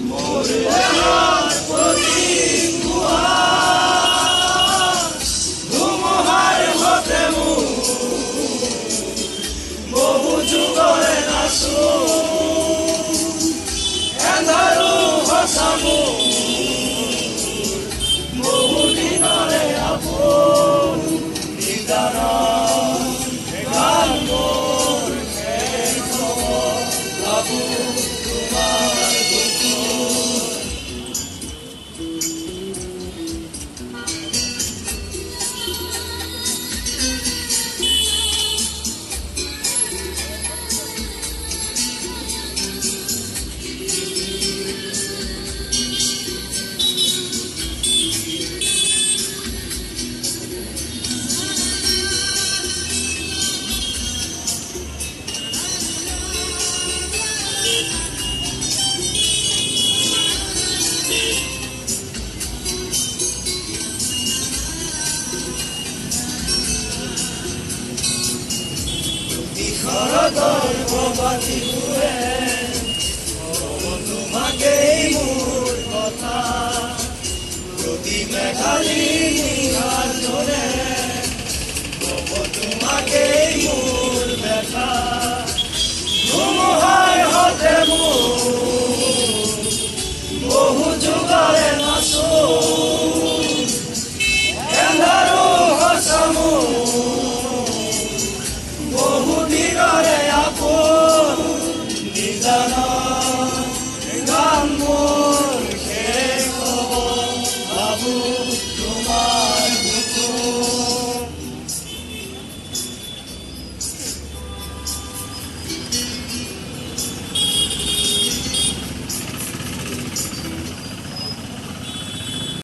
মোৰ দেহৰ প্ৰতি ধুমুহাৰ হতে মোৰ বহু যুগৰে নাচো এন্ধাৰো সঁচা মোৰ বহু দিনৰে আপোন নিদানৰ গান মোৰ শেষ হ'ব ভাবো তোমাৰ গৰ্ভৱতীবোৰে তোমাকেই মোৰ কথা প্ৰতি মেঘালী নিশাৰ দৰে তোমাকেই মোৰ